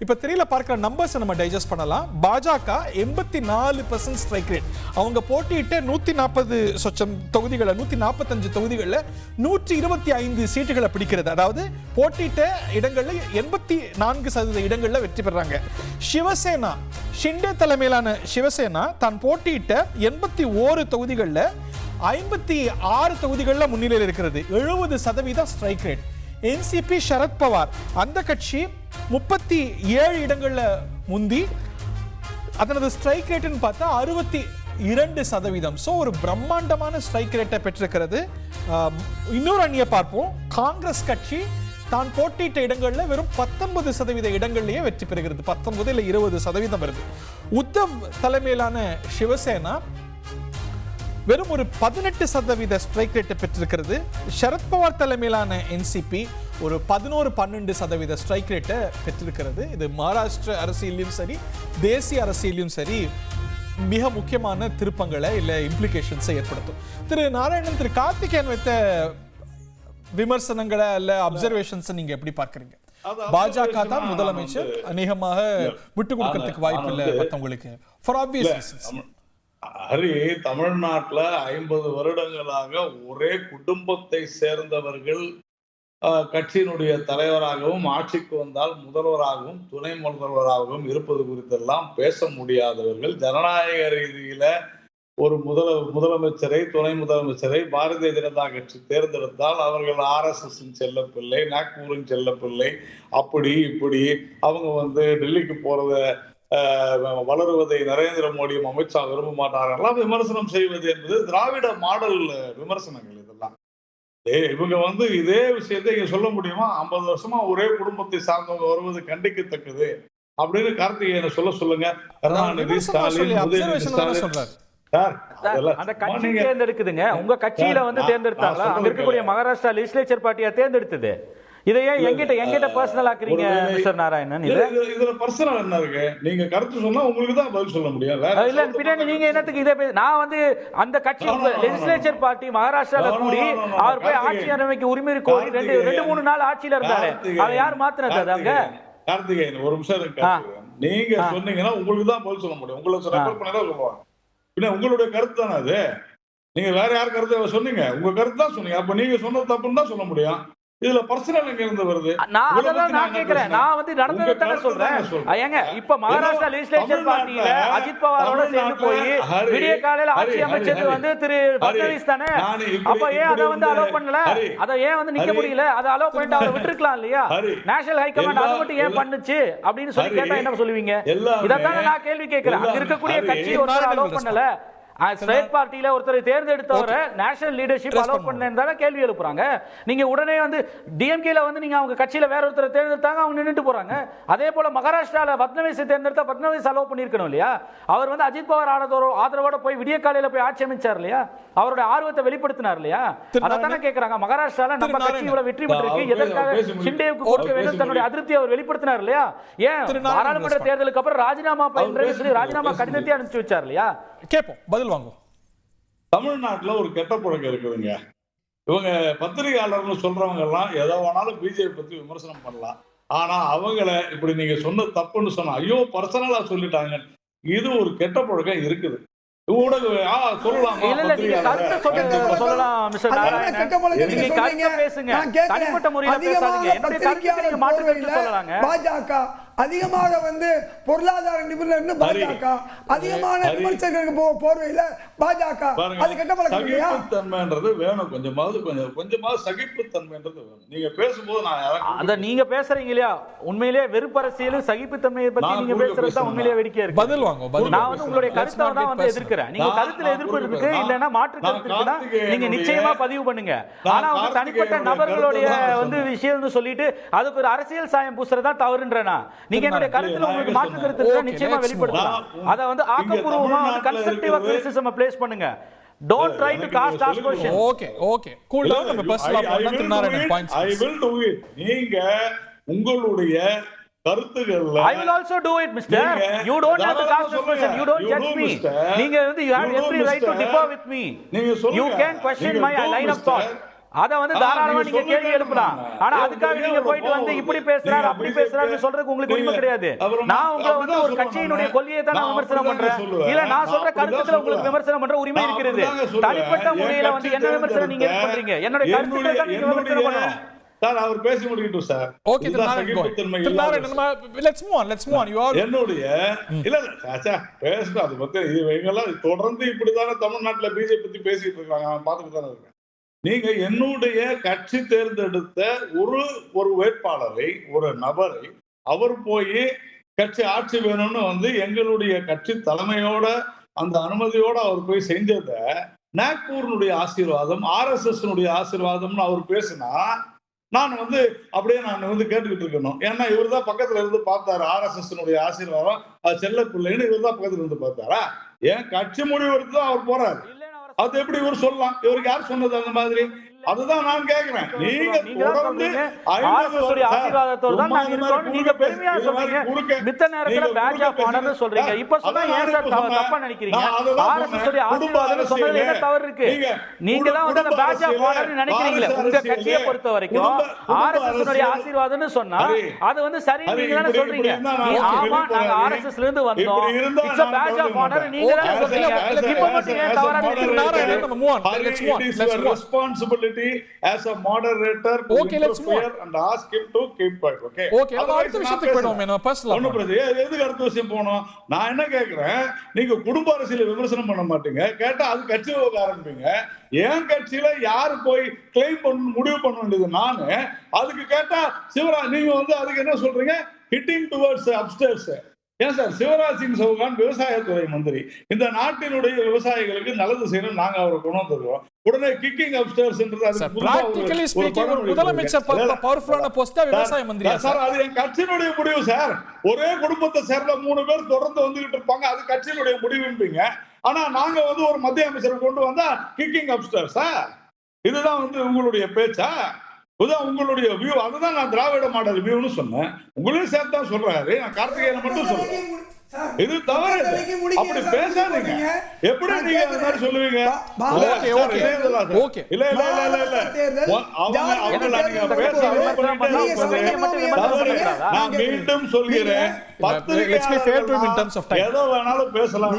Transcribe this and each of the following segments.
இப்ப திரையில பார்க்கிற நம்பர்ஸ் நம்ம டைஜஸ்ட் பண்ணலாம். பாஜக 84% ஸ்ட்ரைக் ரேட். அவங்க போட்டியிட்ட 140 சொச்சம் தொகுதிகளை 145 தொகுதிகளில் 125 சீட்டுகளை பிடிக்கிறது. அதாவது போட்டியிட்ட இடங்கள்ல 84% இடங்கள்ல வெற்றி பெறாங்க. சிவசேனா ஷிண்டே தலைமையிலான சிவசேனா தான் போட்டியிட்ட 81 தொகுதிகளில் 56 தொகுதிகளில் முன்னிலையில் இருக்கிறது. 70% strike rate. NCP Sharad Pawar அந்த கட்சி 37 இடங்கள்ல முந்தி அதனது ஸ்ட்ரைக் ரேட்னு பார்த்தா 62%. ஸோ ஒரு பிரம்மாண்டமான ஸ்ட்ரைக் ரேட்டை பெற்றிருக்கிறது. இன்னொரு அணியை பார்ப்போம். காங்கிரஸ் கட்சி தான் போட்டியிட்ட இடங்கள்ல வெறும் 19% இடங்கள்லயே வெற்றி பெறுகிறது. 19 இல்லை 20% வருது. உத்தவ் தலைமையிலான சிவசேனா வெறும் ஒரு 18% ஸ்ட்ரைக் ரேட்டை பெற்றிருக்கிறது. சரத்பவார் தலைமையிலான என்சிபி ஒரு 11-12% ஸ்ட்ரைக் ரேட்டை பெற்றிருக்கிறது. இது மகாராஷ்டிர அரசியலையும் சரி தேசிய அரசியலையும் சரி மிக முக்கியமான திருப்பங்களை இல்லை இம்ப்ளிகேஷன்ஸை ஏற்படுத்தும். திரு நாராயணன், திரு கார்த்திகேயன் வைத்த விமர்சனங்களை அல்ல அப்சர்வேஷன்ஸை நீங்க எப்படி பார்க்கறீங்க? பாஜக தான் முதலமைச்சர், அநேகமாக விட்டு கொடுக்கறதுக்கு வாய்ப்பு இல்லை மற்றவங்களுக்கு ஃபார் ஆப்வியஸ் ரீசன்ஸ். ஹரி, தமிழ்நாட்டுல 50 வருடங்களாக ஒரே குடும்பத்தை சேர்ந்தவர்கள் கட்சியினுடைய தலைவராகவும் ஆட்சிக்கு வந்தால் முதல்வராகவும் துணை முதல்வராகவும் இருப்பது குறித்தெல்லாம் பேச முடியாதவர்கள். ஜனநாயக ரீதியில ஒரு முதலமைச்சரை துணை முதலமைச்சரை பாரதிய ஜனதா கட்சி தேர்ந்தெடுத்தால் அவர்கள் RSS செல்லப்பிள்ளை, நாக்பூரின் செல்லப்பிள்ளை, அப்படி இப்படி அவங்க டெல்லிக்கு போறத வளருவதை நரேந்திர மோடியும் அமித்ஷா விரும்ப மாட்டார்கள். விமர்சனம் செய்வது என்பது திராவிட மாடல் விமர்சனங்கள். இதெல்லாம் இவங்க இதே விஷயத்தை இங்க சொல்ல முடியுமா? 50 வருஷமா ஒரே குடும்பத்தை சார்ந்தவங்க வருவது கண்டிக்கத்தக்கது அப்படின்னு கார்த்திகேயனை சொல்லுங்க. கருணாநிதி, ஸ்டாலின், உதயநிதி ஸ்டாலின் அந்த கட்சி தேர்ந்தெடுக்குதுங்க. உங்க கட்சியில தேர்ந்தெடுத்தாங்களா? அங்க இருக்கக்கூடிய மகாராஷ்டிரா லெஜிஸ்லேச்சர் பார்ட்டியா தேர்ந்தெடுத்தது. இதையே எங்கிட்ட பர்சனல் ஆக்குறீங்க மிஸ்டர் நாராயணன்? இதுல பர்சனல் என்ன இருக்கு? நீங்க கருத்து சொன்னா உங்களுக்கு தான் பதில் சொல்ல முடியும். இல்ல பின்னாடி நீங்க என்னத்துக்கு இதே நான் அந்த கட்சி லெஜிஸ்லேச்சர் பார்ட்டி மகாராஷ்டிரால கூடி அவர் போய் ஆட்சி அமைக்க உரிமை கோரி 2-3 நாள் ஆட்சியில இருந்தாரு. அதை யார் மாத்தினது? அங்க கார்த்திகேயன் ஒரு நிமிஷம், நீங்க சொன்னீங்கன்னா உங்களுக்கு தான் பதில் சொல்ல முடியும். உங்களுக்கு ரெக்கார்ட் பண்ணி தான் சொல்லுவாங்க. பின்ன உங்களுடைய கருத்து தானே அது. நீங்க வேற யார் கருத்து சொன்னீங்க? உங்க கருத்து தான் சொன்னீங்க. அப்ப நீங்க சொன்னது தப்புன்னு தான் சொல்ல முடியும். இதுல பர்சனல் எங்க இருந்து வருது? நான் கேக்குறேன். நான் நடந்ததை தானே சொல்றேன். ஏங்க இப்ப மகாராஷ்டிரா லெஜிஸ்லேச்சர் பார்ட்டியில அஜித் பவாரோட சேர்ந்து போய் விடிய காலையில ஆட்சி அமைச்சது திரு பட்னவிஸ் தானே. அப்ப ஏன் அதை அலோவ் பண்ணல? அதை ஏன் நிக்க முடியல? அதை அலோவ் பண்ணிட்டு அவரை விட்டுருக்கலாம் இல்லையா? நேஷனல் ஹைகமாண்ட் அதை மட்டும் ஏன் பண்ணுச்சு அப்படின்னு சொல்லி கேட்டா என்ன சொல்லுவீங்க? இதைத்தானே நான் கேள்வி கேட்கிறேன். அங்க இருக்கக்கூடிய கட்சி ஒருத்தர் அலோவ் பண்ணல, ஸ்டேட் பார்ட்டியில ஒருத்தரை தேர்ந்தெடுத்தவரை நேஷனல் லீடர்ஷிப் அலோவ் பண்ணேன்னு கேள்வி எழுப்புறாங்க. நீங்க உடனே டிஎம்கேல நீங்க அவங்க கட்சியில வேற ஒருத்தரை தேர்ந்தெடுத்தாங்க, அவங்க நின்னுட்டு போறாங்க. அதே போல மகாராஷ்டிரால பட்னவிஸ் தேர்ந்தெடுத்தா பட்னவிஸ் அலோவ் பண்ணிருக்கணும் இல்லையா? அவர் அஜித் பவார் ஆதரவோட போய் விடிய காலையில போய் ஆட்சி அமைச்சார் இல்லையா? அவருடைய ஆர்வத்தை வெளிப்படுத்தினார் இல்லையா? அதானே கேக்குறாங்க. மகாராஷ்டிரால நம்ம கட்சி இவ்வளவு வெற்றி பெற்றிருக்கு, எதற்காக ஷிண்டேவுக்கு கொடுக்க வேண்டும் தன்னுடைய அதிருப்தியை அவர் வெளிப்படுத்தினார் இல்லையா? ஏன் பாராளுமன்ற தேர்தலுக்கு அப்புறம் ராஜினாமா பண்றேன்னு சொல்லி ராஜினாமா கடிதத்தை அனுப்பிச்சு வச்சார் இல்லையா? கேட்போம், பதில் வாங்குவோம். தமிழ்நாட்டுல ஒரு கெட்ட பழக்கம் இருக்குதுங்க. இவங்க பத்திரிகையாளர்னு சொல்றவங்க எல்லாம் எதை வேணாலும் பிஜேபி பத்தி விமர்சனம் பண்ணலாம். ஆனா அவங்கள இப்படி நீங்க சொன்ன தப்புன்னு சொன்னா ஐயோ பர்சனலா சொல்லிட்டாங்க. இது ஒரு கெட்ட பழக்கம் இருக்குது. பாஜக அதிகமாக பொருளாதார நிபுணர் பாஜக அதிகமான விமர்சகருக்கு போர்வையில பாஜக அது கெட்ட பழக்கம் இல்லையா? சகிப்புத்தன்மைன்றது வேணும். கொஞ்சமாவது சகிப்புத்தன்மைன்றது வேணும். நீங்க பேசும்போது அத நீங்க பேசுறீங்க இல்லையா? உண்மையிலேயே வெறுப்பரசியலும் சகிப்புத்தன்மையை பத்தி நீங்க பேசுறது தான் உண்மையிலேயே வேடிக்கையா இருக்கு. பதில் வாங்க. நான் உங்களுடைய கருத்தை தான் எதிர்க்கிறேன். நீங்க கருத்துல எதிர்ப்பு இருக்கு இல்லன்னா மாற்று கருத்து இருக்குன்னா நீங்க நிச்சயமா பதிவு பண்ணுங்க. ஆனா தனிப்பட்ட நபர்களுடைய விஷயம்னு சொல்லிட்டு அதுக்கு ஒரு அரசியல் சாயம் பூசுறதா தவறுன்றனா நீங்க என்னுடைய கருத்துல உங்களுக்கு மாற்று கருத்து இருந்தா நிச்சயமா வெளிப்படுத்தலாம். அத ஆக்கப்பூர்வமா கன்ஸ்ட்ரக்டிவ் கிரிட்டிசிசம் ப்ளேஸ் பண்ணுங்க. Don't try to cast aspersions. Okay. Cool down. நம்ம பர்சனலா பண்ணலாம். Thirunarayanan points. I will do it. நீங்க உங்களுடைய கருத்துக்கள் I will also do it, mister. You don't have to cast aspersions. You don't judge me. நீங்க you have every right to differ with me. You can question my line of thought. அத வந்து தாராளமா நீங்க கேள்வி எழுப்பலாம். ஆனா அதுக்காக நீங்க போயிட்டு வந்து இப்படி பேசுறாரு அப்படி பேசுறாருன்னு சொல்றதுக்கு உங்களுக்கு உரிமை கிடையாது. நான் உங்களை வந்து ஒரு கட்சியினுடைய கொள்கையை தான் நான் விமர்சனம் பண்றேன், இல்ல நான் சொல்ற கருத்துக்களை உங்களுக்கு விமர்சனம் பண்ற உரிமை இருக்கிறது. தனிப்பட்ட முறையில வந்து என்ன விமர்சனம் நீங்க பண்றீங்க? என்னுடைய கருத்துக்களை தான் நீங்க விமர்சனம் பண்ணணும். சார் அவர் பேசி முடிக்கட்டும் sir. Okay, let's move on. You are என்னுடைய இல்ல சாச்சா பேசுறோம் அது பத்தி இவங்கெல்லாம் தொடர்ந்து இப்படிதானே தமிழ்நாட்டுல பிஜேபி பத்தி பேசிட்டு இருக்காங்க, பாத்துட்டு தானே இருக்கேன். நீங்க என்னுடைய கட்சி தேர்ந்தெடுத்த ஒரு வேட்பாளரை, ஒரு நபரை, அவர் போய் கட்சி ஆட்சி வேணும்னு வந்து எங்களுடைய கட்சி தலைமையோட அந்த அனுமதியோட அவர் போய் செஞ்சத நாக்பூரினுடைய ஆசீர்வாதம், RSS ஆசீர்வாதம்னு அவர் பேசினா நான் வந்து அப்படியே நான் வந்து கேட்டுக்கிட்டு இருக்கணும். ஏன்னா இவர் தான் பக்கத்துல இருந்து பார்த்தாரு, RSS ஆசீர்வாதம் அது செல்ல பிள்ளைன்னு இவர் தான் பக்கத்துல இருந்து பார்த்தாரா? ஏன் கட்சி முடிவு எடுத்து தான் அவர் போறாரு. அது எப்படி இவர் சொல்லலாம்? இவருக்கு யார் சொன்னது அந்த மாதிரி? அதுதான் நான் கேக்குறேன். நீங்க தொடர்ந்து ஆசீர்வாதத்தோட தான் நாங்க இருக்கோம். நீங்க பெருமையா சொல்றீங்க, மித்த நேரத்துல பேட்ச் ஆஃப் ஆனர்னு சொல்றீங்க. இப்ப சொன்னா ஏன் சார் தப்பா நினைக்கிறீங்க? RSS உடைய ஆசீர்வாதம் சொன்னதுல என்ன தவறு இருக்கு? நீங்க தான் வந்து அந்த பேட்ச் ஆஃப் ஆனர்னு நினைக்கிறீங்களே. உங்க கட்சியை பொறுத்த வரைக்கும் RSS உடைய ஆசீர்வாதம்னு சொன்னா அது வந்து சரி நீங்க தானே சொல்றீங்க. ஆமா நாங்க RSS ல இருந்து வந்தோம், it's a badge of honor நீங்க தானே சொல்றீங்க. இப்ப மட்டும் ஏன் தவறா நினைக்கிறீங்க? As a moderator to interfere and ask him to keep quiet. Okay, அடுத்த விஷயத்துக்கு போறோம். என்ன பர்சனல் ஒண்ணு பிரச்சனை. எதுக்கு அடுத்த விஷயம் போறோம்? நான் என்ன கேக்குறேன், நீங்க குடும்ப அரசியலை விமர்சனம் பண்ண மாட்டீங்க, கேட்டா அது கட்சி ஆரம்பிப்பீங்க. என் கட்சியில யாரு போய் கிளைம் பண்ண முடிவு பண்ண வேண்டியது நானு. அதுக்கு கேட்டா சிவராஜ் நீங்க வந்து அதுக்கு என்ன சொல்றீங்க? Hitting towards upstairs. ஏன் சார் சிவராஜ் சிங் சௌகான் விவசாயத்துறை மந்திரி, இந்த நாட்டினுடைய விவசாயிகளுக்கு நல்லது செய்யணும், நாங்க அவரை கொண்டு வந்துருக்கோம். உடனே கிக்கிங் அப்ஸ்டேர்ஸ் பிராக்டிகலி ஸ்பீக்கிங் ஒரு முதலமைச்சர் பவர்ஃபுல்லான போஸ்டா விவசாய மந்திரியா சார்? அது என் கட்சியினுடைய முடிவு சார். ஒரே குடும்பத்தை சேர்ந்த 3 பேர் தொடர்ந்து வந்துகிட்டு இருப்பாங்க, அது கட்சியினுடைய முடிவும்பீங்க. ஆனா நாங்க வந்து ஒரு மத்திய அமைச்சரை கொண்டு வந்தா கிக்கிங் அப்ஸ்டேர்ஸா? இதுதான் வந்து உங்களுடைய பேச்சா? இதுதான் உங்களுடைய வியூ? அதுதான் நான் திராவிட மாடல் வியூன்னு சொன்னேன். உங்களையும் சேர்த்து தான் சொல்றாரு, நான் கார்த்திகேயனை மட்டும் சொல்றேன். இது தவறு. அப்படி பேசாதீங்க. எப்படி நீங்க அந்த மாதிரி சொல்லுவீங்க? இல்ல நான் மீண்டும் சொல்கிறேன், ஏதோ வேணாலும் பேசலாம்.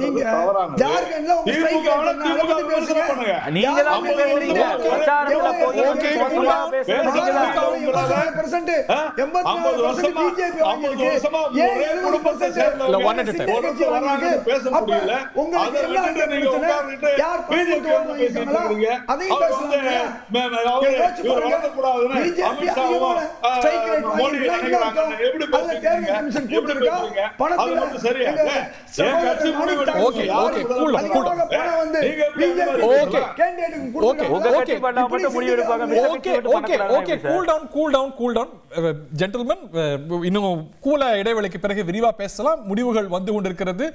ஜென்டில்மேன், இன்னும் கூல இடைவெளிக்கு பிறகு விரிவா பேசலாம். முடிவுகள் வந்து கொண்டிருக்கிறது.